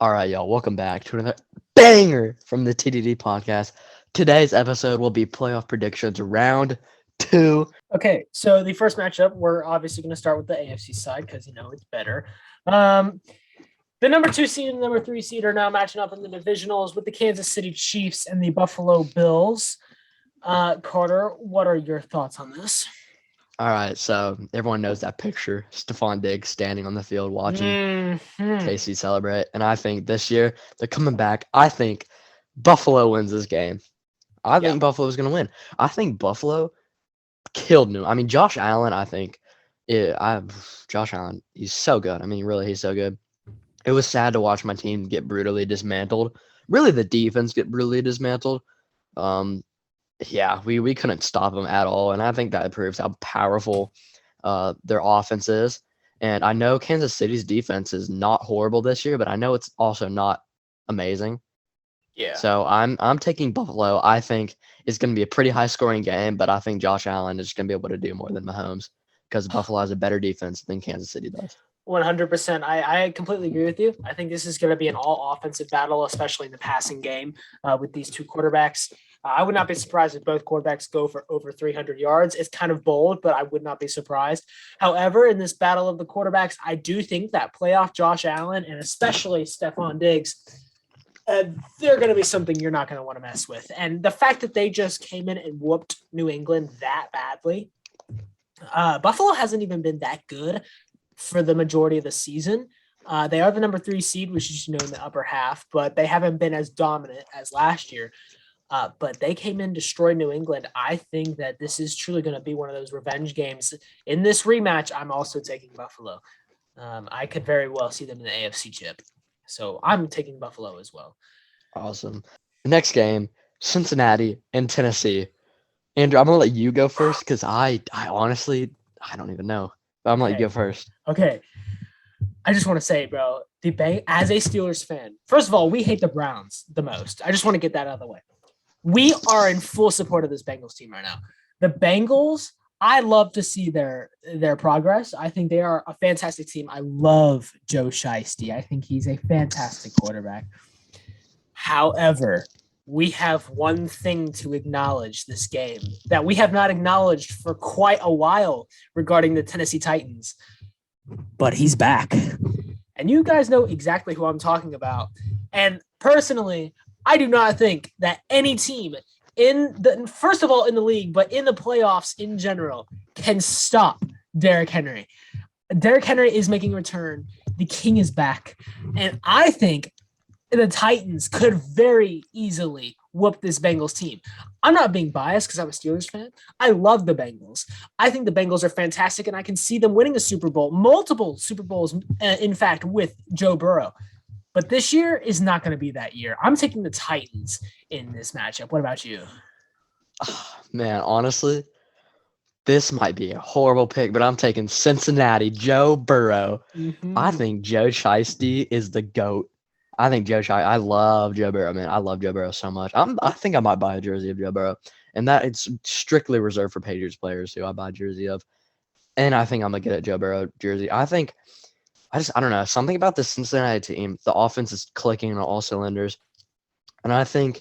All right, y'all. Welcome back to another banger from the TDD podcast. Today's episode will be playoff predictions round 2. Okay, so the first matchup, we're obviously going to start with the AFC side because, it's better. The number 2 seed and the number 3 seed are now matching up in the divisionals with the Kansas City Chiefs and the Buffalo Bills. Carter, what are your thoughts on this? All right, so everyone knows that picture, Stephon Diggs standing on the field watching KC celebrate. And I think this year they're coming back. I think Buffalo wins this game. I think Buffalo's going to win. I think Buffalo killed New. I mean, Josh Allen, Josh Allen, he's so good. I mean, really, he's so good. It was sad to watch my team get brutally dismantled. Really, the defense get brutally dismantled. We couldn't stop them at all, and I think that proves how powerful their offense is. And I know Kansas City's defense is not horrible this year, but I know it's also not amazing. Yeah. So I'm taking Buffalo. I think it's going to be a pretty high-scoring game, but I think Josh Allen is going to be able to do more than Mahomes because Buffalo has a better defense than Kansas City does. 100%. I completely agree with you. I think this is going to be an all-offensive battle, especially in the passing game with these two quarterbacks. I would not be surprised if both quarterbacks go for over 300 yards. It's kind of bold, but I would not be surprised. However, in this battle of the quarterbacks, I do think that playoff Josh Allen and especially Stephon Diggs, they're going to be something you're not going to want to mess with. And the fact that they just came in and whooped New England that badly, Buffalo hasn't even been that good for the majority of the season. They are the number 3 seed, which is in the upper half, but they haven't been as dominant as last year. But they came in, destroyed New England. I think that this is truly going to be one of those revenge games. In this rematch, I'm also taking Buffalo. I could very well see them in the AFC chip. So I'm taking Buffalo as well. Awesome. The next game, Cincinnati and Tennessee. Andrew, I'm going to let you go first because I honestly, I don't even know. But I'm going to let you go first. Okay. I just want to say, bro, as a Steelers fan, first of all, we hate the Browns the most. I just want to get that out of the way. We are in full support of this Bengals team right now. The Bengals, I love to see their progress. I think they are a fantastic team. I love Joe Shiesty. I think he's a fantastic quarterback. However, we have one thing to acknowledge this game that we have not acknowledged for quite a while regarding the Tennessee Titans. But he's back. And you guys know exactly who I'm talking about. And personally, I do not think that any team first of all in the league, but in the playoffs in general, can stop Derrick Henry. Derrick Henry is making a return. The king is back. And I think the Titans could very easily whoop this Bengals team. I'm not being biased because I'm a Steelers fan. I love the Bengals. I think the Bengals are fantastic, and I can see them winning a Super Bowl, multiple Super Bowls, in fact, with Joe Burrow. But this year is not going to be that year. I'm taking the Titans in this matchup. What about you? Man, honestly, this might be a horrible pick, but I'm taking Cincinnati, Joe Burrow. Mm-hmm. I think Joe Shiesty is the GOAT. I think I love Joe Burrow, man. I love Joe Burrow so much. I think I might buy a jersey of Joe Burrow, and that it's strictly reserved for Patriots players who I buy a jersey of. And I think I'm going to get a Joe Burrow jersey. I don't know. Something about the Cincinnati team, the offense is clicking on all cylinders. And I think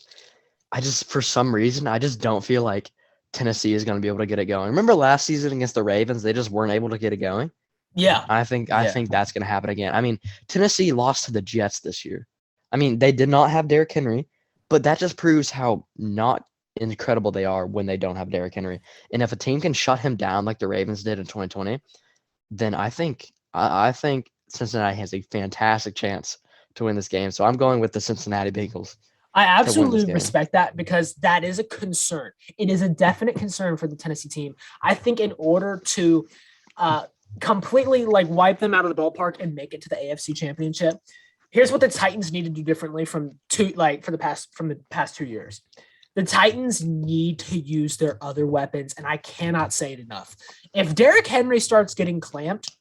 for some reason, I just don't feel like Tennessee is going to be able to get it going. Remember last season against the Ravens, they just weren't able to get it going? Yeah. I think that's going to happen again. I mean, Tennessee lost to the Jets this year. I mean, they did not have Derrick Henry, but that just proves how not incredible they are when they don't have Derrick Henry. And if a team can shut him down like the Ravens did in 2020, then I think Cincinnati has a fantastic chance to win this game. So I'm going with the Cincinnati Bengals. I absolutely respect that because that is a concern. It is a definite concern for the Tennessee team. I think in order to completely wipe them out of the ballpark and make it to the AFC Championship, here's what the Titans need to do differently from the past 2 years. The Titans need to use their other weapons, and I cannot say it enough. If Derrick Henry starts getting clamped,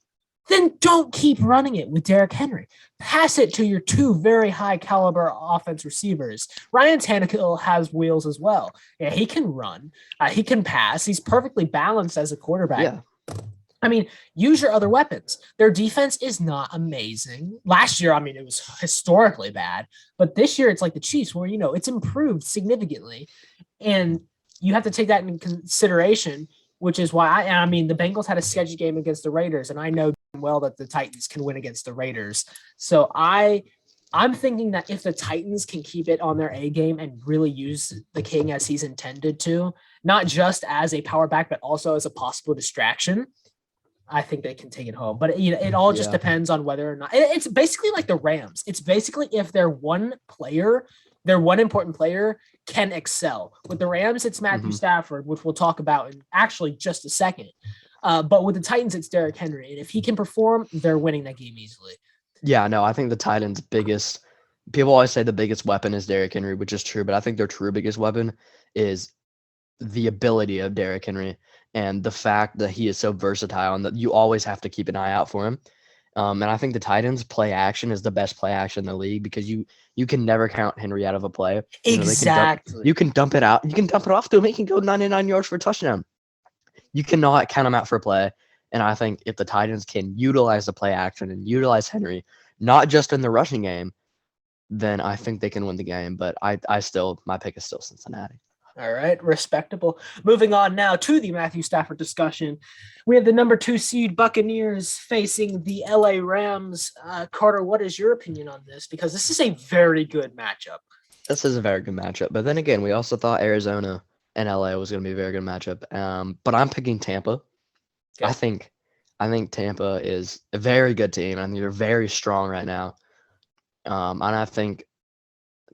then don't keep running it with Derrick Henry. Pass it to your 2 very high caliber offense receivers. Ryan Tannehill has wheels as well. Yeah, he can run. He can pass. He's perfectly balanced as a quarterback. Yeah. I mean, use your other weapons. Their defense is not amazing. Last year, I mean, it was historically bad, but this year it's like the Chiefs, where it's improved significantly, and you have to take that into consideration. Which is why I mean, the Bengals had a sketchy game against the Raiders, and I know well that the Titans can win against the Raiders. So I'm thinking that if the Titans can keep it on their A game and really use the King as he's intended to, not just as a power back, but also as a possible distraction, I think they can take it home. But it all just depends on whether or not it's basically like the Rams. It's basically if their one important player can excel. With the Rams, it's Matthew Stafford, which we'll talk about in actually just a second. But with the Titans, it's Derrick Henry. And if he can perform, they're winning that game easily. Yeah, no, I think the Titans' biggest – people always say the biggest weapon is Derrick Henry, which is true. But I think their true biggest weapon is the ability of Derrick Henry and the fact that he is so versatile and that you always have to keep an eye out for him. And I think the Titans' play action is the best play action in the league because you can never count Henry out of a play. Exactly. You can dump it out. You can dump it off to him. He can go 99 yards for a touchdown. You cannot count him out for a play. And I think if the Titans can utilize the play action and utilize Henry, not just in the rushing game, then I think they can win the game. But my pick is still Cincinnati. All right, respectable. Moving on now to the Matthew Stafford discussion. We have the number 2 seed Buccaneers facing the LA Rams. Carter, what is your opinion on this? Because this is a very good matchup. This is a very good matchup. But then again, we also thought Arizona and LA was going to be a very good matchup. But I'm picking Tampa. Okay. I think Tampa is a very good team. I think they're very strong right now. And I think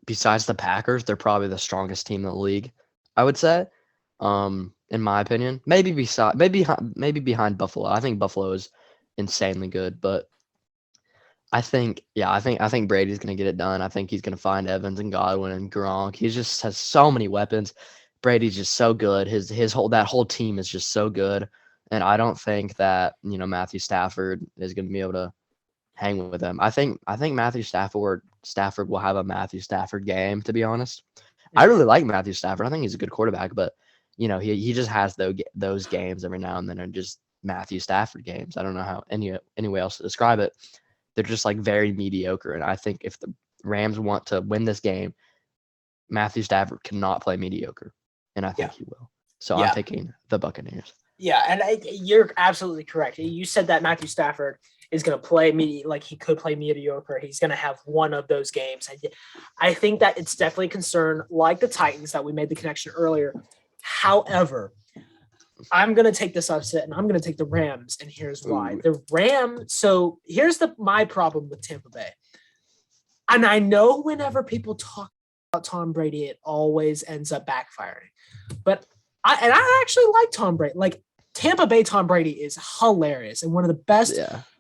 besides the Packers, they're probably the strongest team in the league, I would say, in my opinion. Maybe behind Buffalo. I think Buffalo is insanely good, but I think Brady's going to get it done. I think he's going to find Evans and Godwin and Gronk. He just has so many weapons. Brady's just so good. That whole team is just so good. And I don't think that, Matthew Stafford is going to be able to hang with him. I think Matthew Stafford will have a Matthew Stafford game, to be honest. I really like Matthew Stafford. I think he's a good quarterback, but he just has those games every now and then are just Matthew Stafford games. I don't know how any way else to describe it. They're just like very mediocre. And I think if the Rams want to win this game, Matthew Stafford cannot play mediocre. And I think he will. So I'm picking the Buccaneers. Yeah, and you're absolutely correct. You said that Matthew Stafford is going to play he could play mediocre. He's going to have one of those games. I think that it's definitely a concern, like the Titans that we made the connection earlier. However, I'm going to take this upset, and I'm going to take the Rams, and here's why. Ooh. The Rams. So here's my problem with Tampa Bay, and I know whenever people talk about Tom Brady, it always ends up backfiring, but I actually like Tom Brady. Like Tampa Bay Tom Brady is hilarious and one of the best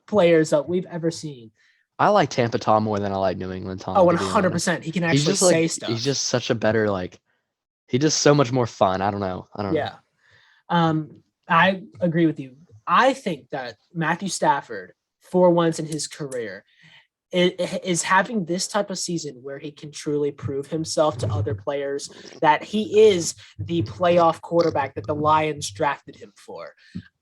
players that we've ever seen. I like Tampa Tom more than I like New England Tom. Oh, 100%. He can actually say stuff. He's just such a better, he's just so much more fun. I don't know. Yeah. I agree with you. I think that Matthew Stafford, for once in his career, is having this type of season where he can truly prove himself to other players that he is the playoff quarterback that the Lions drafted him for.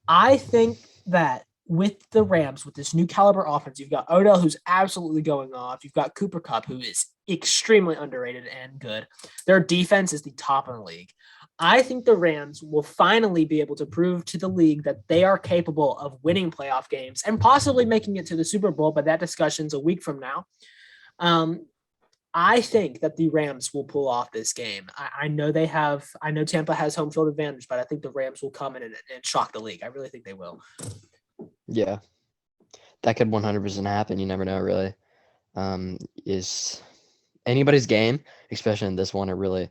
I think that with the Rams, with this new caliber offense, you've got Odell, who's absolutely going off. You've got Cooper Kupp, who is extremely underrated and good. Their defense is the top in the league. I think the Rams will finally be able to prove to the league that they are capable of winning playoff games and possibly making it to the Super Bowl, but that discussion's a week from now. I think that the Rams will pull off this game. I know Tampa has home field advantage, but I think the Rams will come in and shock the league. I really think they will. Yeah, that could 100% happen. You never know, really. Is anybody's game, especially in this one, it really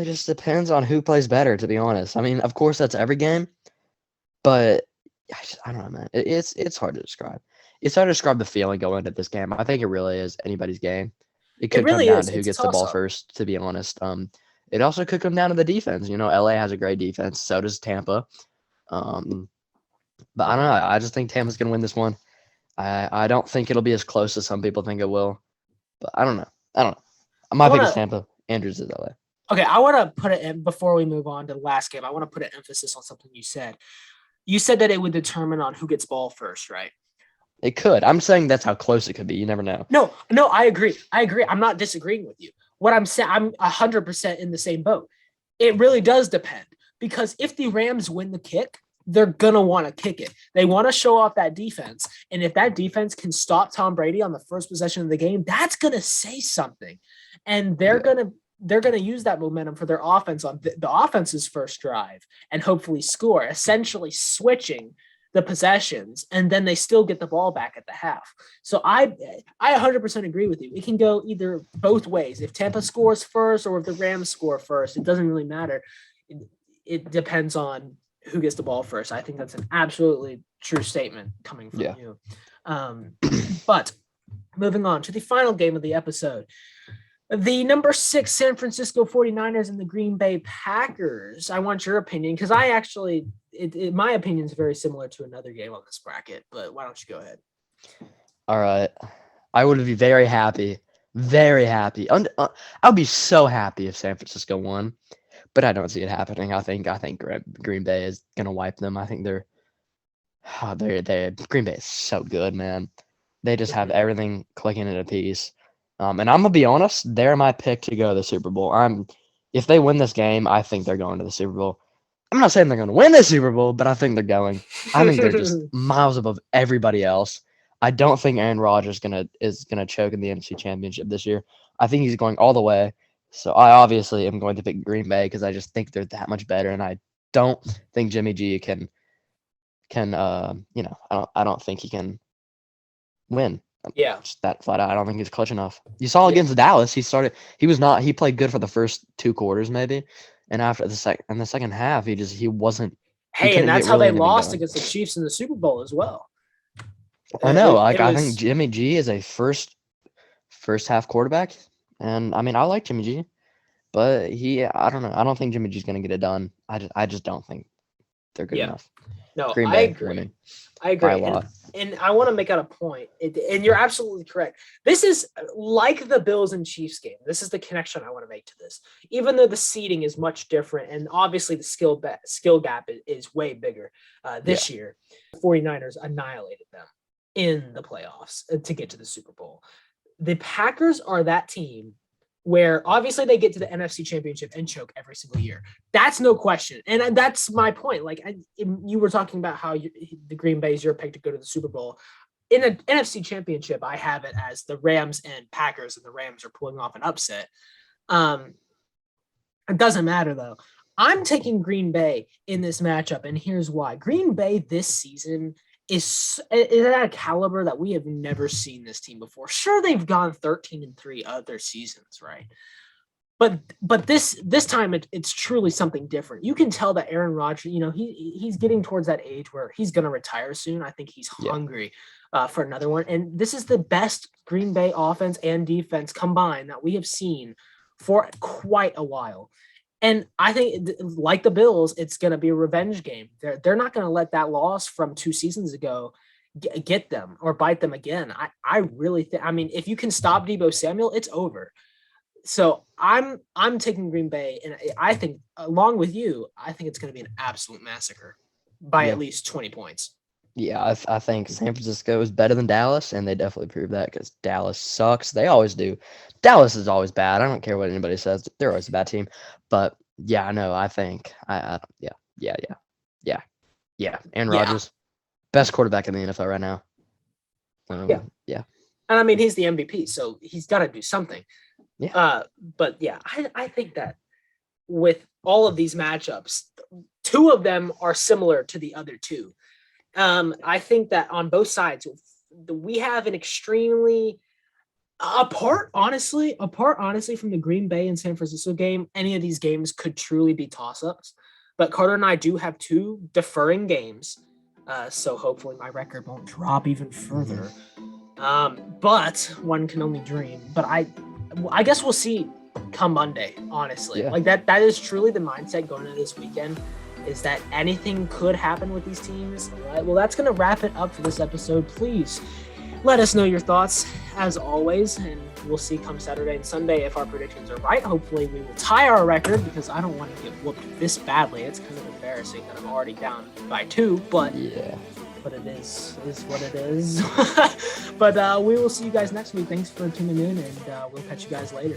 just depends on who plays better, to be honest. I mean, of course, that's every game, but I don't know, man. It's hard to describe. It's hard to describe the feeling going into this game. I think it really is anybody's game. It could come down to who gets the ball first, to be honest. It also could come down to the defense. LA has a great defense. So does Tampa. But I don't know. I just think Tampa's going to win this one. I don't think it'll be as close as some people think it will. But I don't know. My pick is Tampa. Andrews is LA. Okay, I want to put it in before we move on to the last game. I want to put an emphasis on something you said. You said that it would determine on who gets ball first, right? It could. I'm saying that's how close it could be. You never know. No, I agree. I'm not disagreeing with you. What I'm saying, I'm 100% in the same boat. It really does depend, because if the Rams win the kick, they're going to want to kick it. They want to show off that defense. And if that defense can stop Tom Brady on the first possession of the game, that's going to say something. And they're going to use that momentum for their offense on the offense's first drive and hopefully score, essentially switching the possessions, and then they still get the ball back at the half. So I 100% agree with you. It can go either both ways. If Tampa scores first or if the Rams score first, it doesn't really matter. It depends on who gets the ball first. I think that's an absolutely true statement coming from you. But moving on to the final game of the episode. The number 6 San Francisco 49ers and the Green Bay Packers. I want your opinion, because I actually, my opinion is very similar to another game on this bracket, but why don't you go ahead? All right. I would be very happy. Very happy. I'll be so happy if San Francisco won, but I don't see it happening. I think Green Bay is going to wipe them. I think Green Bay is so good, man. They just have everything clicking at a piece. And I'm gonna be honest, they're my pick to go to the Super Bowl. If they win this game, I think they're going to the Super Bowl. I'm not saying they're going to win the Super Bowl, but I think they're going. I think they're just miles above everybody else. I don't think Aaron Rodgers is gonna choke in the NFC Championship this year. I think he's going all the way. So I obviously am going to pick Green Bay because I just think they're that much better, and I don't think Jimmy G can I don't think he can win. Yeah, just that flat out. I don't think he's clutch enough. You saw against Dallas, he played good for the first 2 quarters maybe, and after the second half, he wasn't. Hey, and that's how they lost against the Chiefs in the Super Bowl as well. I know. I think Jimmy G is a first half quarterback, and I mean I like Jimmy G, but I don't know. I don't think Jimmy G's gonna get it done. I just don't think they're good enough. No, Green I Bay agree. Winning. I agree. And I want to make out a point, and you're absolutely correct. This is like the Bills and Chiefs game. This is the connection I want to make to this. Even though the seeding is much different, and obviously the skill gap is way bigger this year, 49ers annihilated them in the playoffs to get to the Super Bowl. The Packers are that team where obviously they get to the NFC Championship and choke every single year. That's no question. And that's my point. Like you were talking about how the Green Bay is your pick to go to the Super Bowl. In an NFC Championship, I have it as the Rams and Packers, and the Rams are pulling off an upset. It doesn't matter, though. I'm taking Green Bay in this matchup, and here's why. Green Bay this season is at a caliber that we have never seen this team before. Sure, they've gone 13-3 other seasons, right? But this time it's truly something different. You can tell that Aaron Rodgers, he's getting towards that age where he's going to retire soon. I think he's hungry for another one. And this is the best Green Bay offense and defense combined that we have seen for quite a while. And I think, like the Bills, it's going to be a revenge game. They're not going to let that loss from 2 seasons ago get them or bite them again. I really think. I mean, if you can stop Deebo Samuel, it's over. So I'm taking Green Bay, and I think, along with you, I think it's going to be an absolute massacre by at least 20 points. Yeah, I think San Francisco is better than Dallas, and they definitely proved that because Dallas sucks. They always do. Dallas is always bad. I don't care what anybody says. They're always a bad team. But, yeah, I know. I think. Yeah. Aaron Rodgers, best quarterback in the NFL right now. Yeah. And, I mean, he's the MVP, so he's got to do something. Yeah. But, yeah, I think that with all of these matchups, 2 of them are similar to the other 2. I think that on both sides, we have an extremely apart honestly from the Green Bay and San Francisco game. Any of these games could truly be toss-ups, but Carter and I do have 2 deferring games. So hopefully my record won't drop even further. But one can only dream. But I guess we'll see come Monday, honestly. Like that is truly the mindset going into this weekend. Is that anything could happen with these teams? All right, well, that's going to wrap it up for this episode. Please let us know your thoughts as always, and we'll see come Saturday and Sunday if our predictions are right. Hopefully we will tie our record because I don't want to get whooped this badly. It's kind of embarrassing that I'm already down by 2, but Yeah. But it is what it is. But we will see you guys next week. Thanks for tuning in, and we'll catch you guys later.